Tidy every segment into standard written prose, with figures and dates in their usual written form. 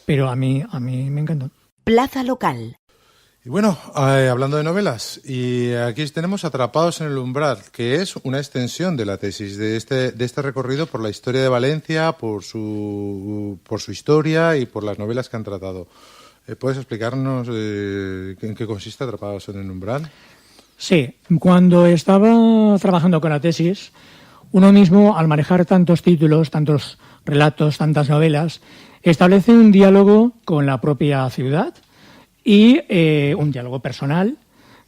Pero a mí me encantó. Plaza Local. Y bueno, hablando de novelas, y aquí tenemos Atrapados en el umbral, que es una extensión de la tesis de este recorrido por la historia de Valencia, por su historia y por las novelas que han tratado. ¿Puedes explicarnos en qué consiste Atrapados en el umbral? Sí, cuando estaba trabajando con la tesis, uno mismo, al manejar tantos títulos, tantos relatos, tantas novelas, establece un diálogo con la propia ciudad y un diálogo personal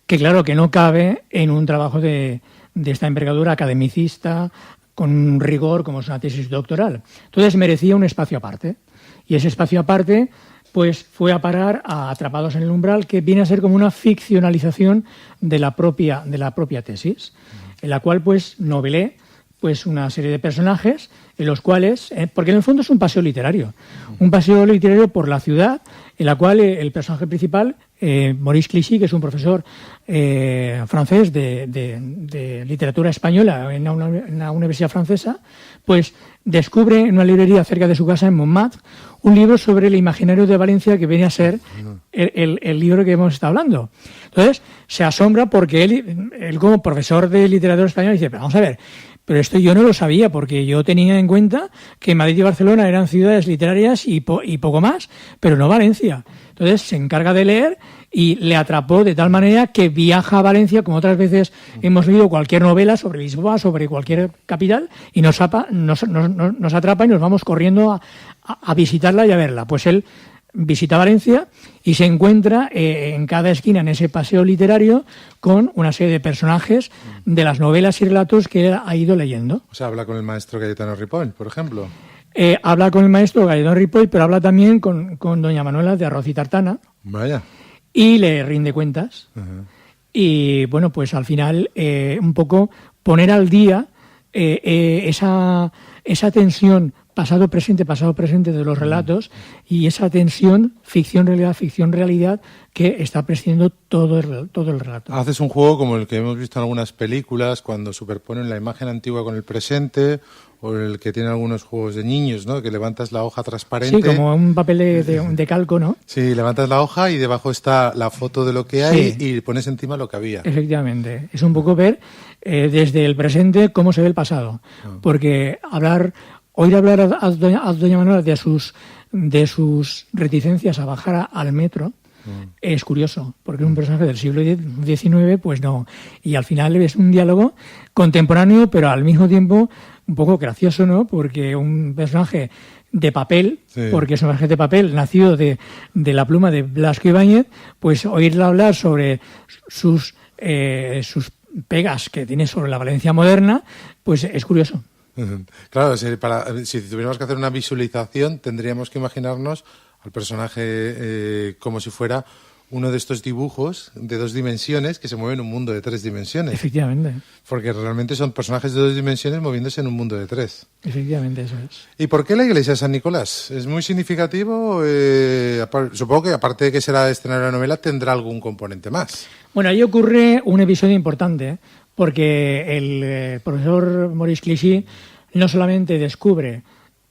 que, claro, que no cabe en un trabajo de esta envergadura academicista, con un rigor como es una tesis doctoral. Entonces merecía un espacio aparte. Y ese espacio aparte pues fue a parar a Atrapados en el umbral, que viene a ser como una ficcionalización de la propia tesis, en la cual pues novelé pues una serie de personajes en los cuales, porque en el fondo es un paseo literario por la ciudad, en la cual el personaje principal, Maurice Clichy, que es un profesor francés de literatura española en una universidad francesa, pues descubre en una librería cerca de su casa en Montmartre un libro sobre el imaginario de Valencia, que viene a ser el libro que hemos estado hablando. Entonces se asombra porque él como profesor de literatura española dice, pero vamos a ver, pero esto yo no lo sabía, porque yo tenía en cuenta que Madrid y Barcelona eran ciudades literarias y poco más, pero no Valencia. Entonces se encarga de leer y le atrapó de tal manera que viaja a Valencia, como otras veces hemos leído cualquier novela sobre Lisboa, sobre cualquier capital, y nos atrapa y nos vamos corriendo a visitarla y a verla. Pues él visita Valencia y se encuentra en cada esquina, en ese paseo literario, con una serie de personajes de las novelas y relatos que él ha ido leyendo. O sea, habla con el maestro Cayetano Ripoll, por ejemplo. Habla con el maestro Cayetano Ripoll, pero habla también con doña Manuela de Arroz y Tartana. Vaya. Y le rinde cuentas. Uh-huh. Y bueno, pues al final un poco poner al día esa tensión pasado presente de los relatos y esa tensión ficción realidad que está presidiendo todo el relato. Haces un juego como el que hemos visto en algunas películas, cuando superponen la imagen antigua con el presente, o el que tiene algunos juegos de niños, ¿no? Que levantas la hoja transparente. Sí, como un papel de calco, ¿no? Sí, levantas la hoja y debajo está la foto de lo que hay, sí, y pones encima lo que había. Efectivamente. Es un poco ver desde el presente cómo se ve el pasado. Porque oír hablar a doña Manuela de sus reticencias a bajar al metro es curioso, porque es un personaje del siglo XIX, pues no. Y al final es un diálogo contemporáneo, pero al mismo tiempo un poco gracioso, ¿no? Porque un personaje de papel, sí, porque es un personaje de papel nacido de la pluma de Blasco Ibáñez, pues oírla hablar sobre sus pegas que tiene sobre la Valencia moderna, pues es curioso. Claro, si tuviéramos que hacer una visualización, tendríamos que imaginarnos al personaje como si fuera uno de estos dibujos de 2 dimensiones que se mueven en un mundo de 3 dimensiones. Efectivamente. Porque realmente son personajes de 2 dimensiones moviéndose en un mundo de 3. Efectivamente, eso es. ¿Y por qué la iglesia de San Nicolás? ¿Es muy significativo? Supongo que aparte de que será escenario de la novela, tendrá algún componente más. Bueno, ahí ocurre un episodio importante, porque el profesor Maurice Clichy no solamente descubre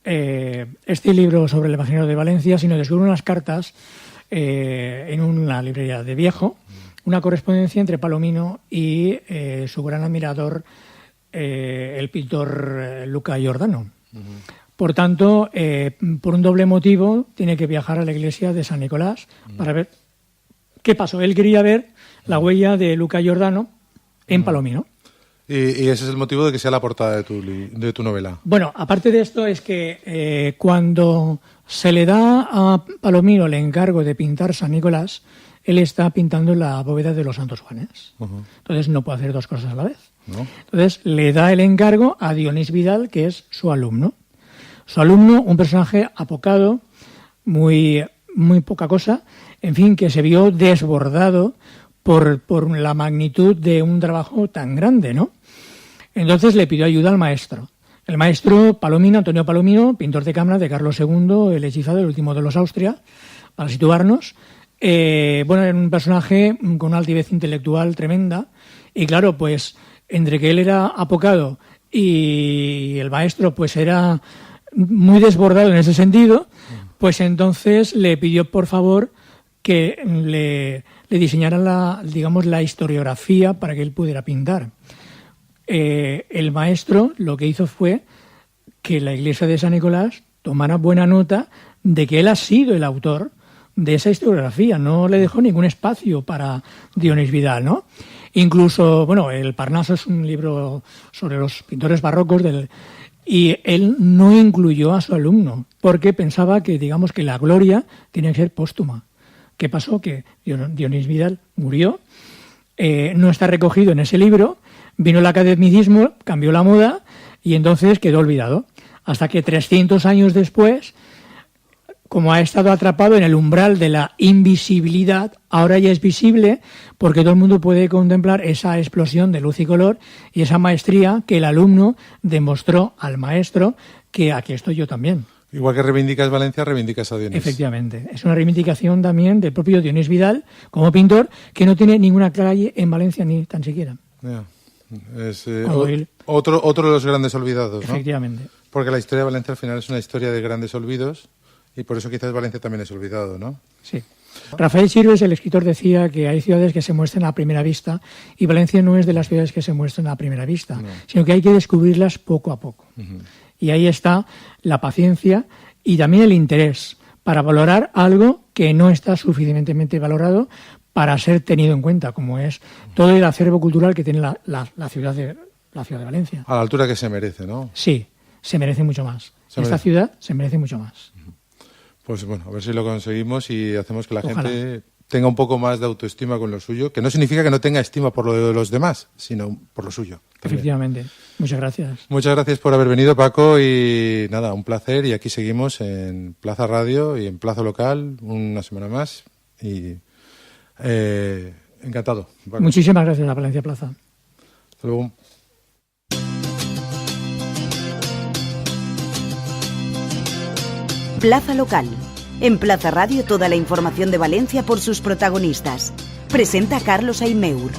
este libro sobre el imaginario de Valencia, sino descubre unas cartas en una librería de Viejo, una correspondencia entre Palomino y su gran admirador, el pintor Luca Giordano. Uh-huh. Por tanto, por un doble motivo, tiene que viajar a la iglesia de San Nicolás para ver qué pasó. Él quería ver la huella de Luca Giordano en Palomino. Y ese es el motivo de que sea la portada de tu novela. Bueno, aparte de esto es que cuando se le da a Palomino el encargo de pintar San Nicolás, él está pintando la bóveda de los Santos Juanes. Uh-huh. Entonces no puede hacer 2 cosas a la vez. ¿No? Entonces le da el encargo a Dionís Vidal, que es su alumno. Su alumno, un personaje apocado, muy, muy poca cosa, en fin, que se vio desbordado por la magnitud de un trabajo tan grande, ¿no? Entonces le pidió ayuda al maestro. El maestro Palomino, Antonio Palomino, pintor de cámara de Carlos II, el hechizado, el último de los Austria, para situarnos. Era un personaje con una altivez intelectual tremenda. Y claro, pues entre que él era apocado y el maestro pues era muy desbordado en ese sentido, Pues entonces le pidió por favor que le diseñaran la historiografía para que él pudiera pintar. El maestro lo que hizo fue que la iglesia de San Nicolás tomara buena nota de que él ha sido el autor de esa historiografía, no le dejó ningún espacio para Dionís Vidal, ¿no? Incluso, el Parnaso es un libro sobre los pintores barrocos y él no incluyó a su alumno porque pensaba que, que la gloria tenía que ser póstuma. ¿Qué pasó? Que Dionís Vidal murió, no está recogido en ese libro, vino el academicismo, cambió la moda y entonces quedó olvidado. Hasta que 300 años después, como ha estado atrapado en el umbral de la invisibilidad, ahora ya es visible porque todo el mundo puede contemplar esa explosión de luz y color y esa maestría que el alumno demostró al maestro que aquí estoy yo también. Igual que reivindicas Valencia, reivindicas a Dionís. Efectivamente. Es una reivindicación también del propio Dionís Vidal como pintor que no tiene ninguna calle en Valencia ni tan siquiera. Yeah. Es otro de los grandes olvidados, ¿no? Efectivamente. Porque la historia de Valencia al final es una historia de grandes olvidos y por eso quizás Valencia también es olvidado, ¿no? Sí. Rafael Sirves, el escritor, decía que hay ciudades que se muestran a primera vista y Valencia no es de las ciudades que se muestran a primera vista, sino que hay que descubrirlas poco a poco. Uh-huh. Y ahí está la paciencia y también el interés para valorar algo que no está suficientemente valorado para ser tenido en cuenta, como es todo el acervo cultural que tiene la ciudad de Valencia. A la altura que se merece, ¿no? Sí, se merece mucho más. Esta ciudad se merece mucho más. Pues a ver si lo conseguimos y hacemos que la gente tenga un poco más de autoestima con lo suyo, que no significa que no tenga estima por lo de los demás, sino por lo suyo. También. Efectivamente. Muchas gracias. Muchas gracias por haber venido, Paco, y nada, un placer. Y aquí seguimos en Plaza Radio y en Plaza Local una semana más. Y encantado, Paco. Muchísimas gracias a Valencia Plaza. Hasta luego. Plaza Local. En Plaza Radio toda la información de Valencia por sus protagonistas. Presenta Carlos Aimeur.